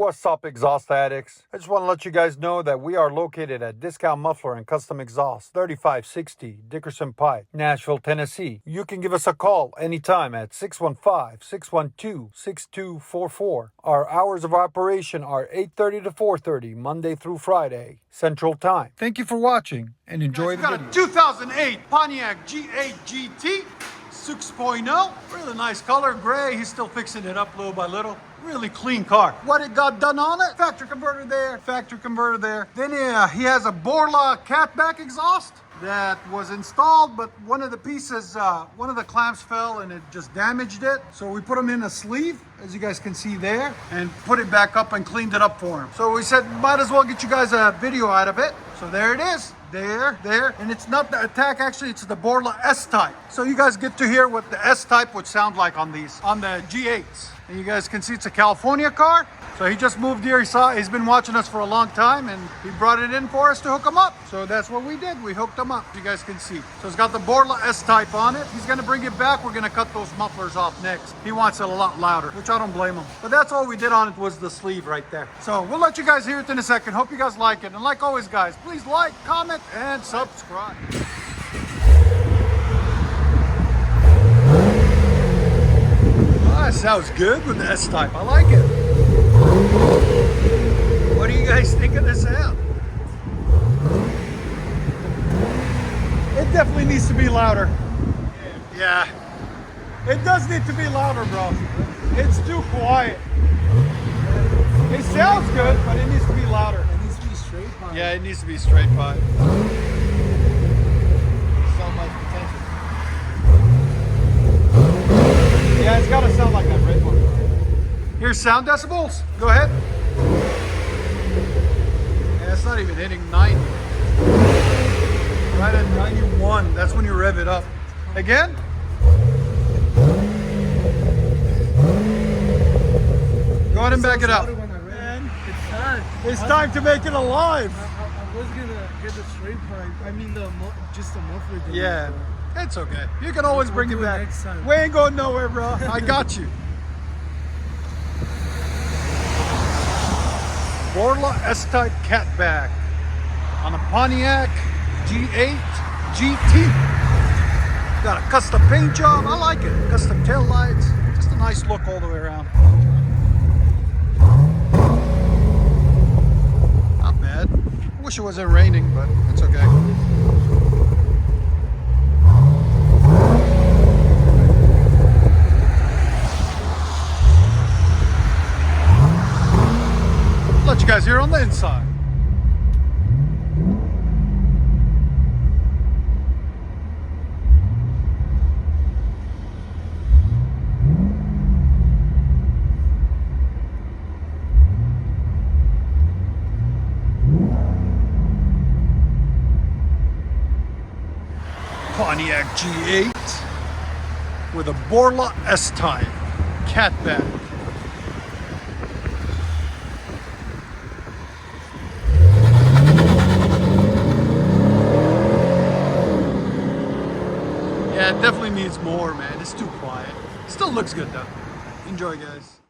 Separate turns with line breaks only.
What's up, exhaust addicts? I just want to let you guys know that we are located at Discount Muffler and Custom Exhaust, 3560 Dickerson Pike, Nashville, Tennessee. You can give us a call anytime at 615-612-6244. Our hours of operation are 8:30 to 4:30, Monday through Friday, Central Time. Thank you for watching and enjoy the video.
Got a 2008 Pontiac G8 GT 6.0. Really nice color, gray. He's still fixing it up little by little. Really clean car. What it got done on it? Factory converter there, factory converter there. Then he has a BORLA catback exhaust that was installed, but one of the pieces, one of the clamps fell and it just damaged it. So we put him in a sleeve, as you guys can see there, and put it back up and cleaned it up for him. So we said, might as well get you guys a video out of it. So there it is. There, and it's not the Attack, actually, it's the BORLA S-Type. So you guys get to hear what the S-Type would sound like on these, on the G8s. And you guys can see it's a California car. So he just moved here, he's been watching us for a long time, and he brought it in for us to hook him up. So that's what we did, we hooked him up, you guys can see. So it's got the BORLA S-Type on it. He's gonna bring it back, we're gonna cut those mufflers off next. He wants it a lot louder, which I don't blame him. But that's all we did on it was the sleeve right there. So we'll let you guys hear it in a second. Hope you guys like it. And like always, guys, please like, comment, and subscribe. That sounds good with the S-Type. I like it. What do you guys think of the sound? It definitely needs to be louder. Yeah. It does need to be louder, bro. It's too quiet. It sounds good, but it needs to be louder.
It needs to be straight pipe.
Yeah, it needs to be straight pipe.
So much potential.
Yeah, it's gotta sound like that red one. Here's sound decibels. Go ahead. Yeah, it's not even hitting 90. Right at 91. That's when you rev it up. Again. Go ahead and back it up. It's time to make it alive.
I was gonna get the straight pipe. I mean just the muffler.
Yeah, it's okay. You can always bring it back.
Next time.
We ain't going nowhere, bro. I got you. BORLA S-Type catback on a Pontiac G8 GT. Got a custom paint job. I like it. Custom tail lights. Just a nice look all the way around. Not bad. I wish it wasn't raining, but it's okay. Let you guys hear on the inside. Pontiac G8 with a BORLA S-Type catback. Yeah, it definitely needs more, man. It's too quiet. Still looks good though. Enjoy, guys.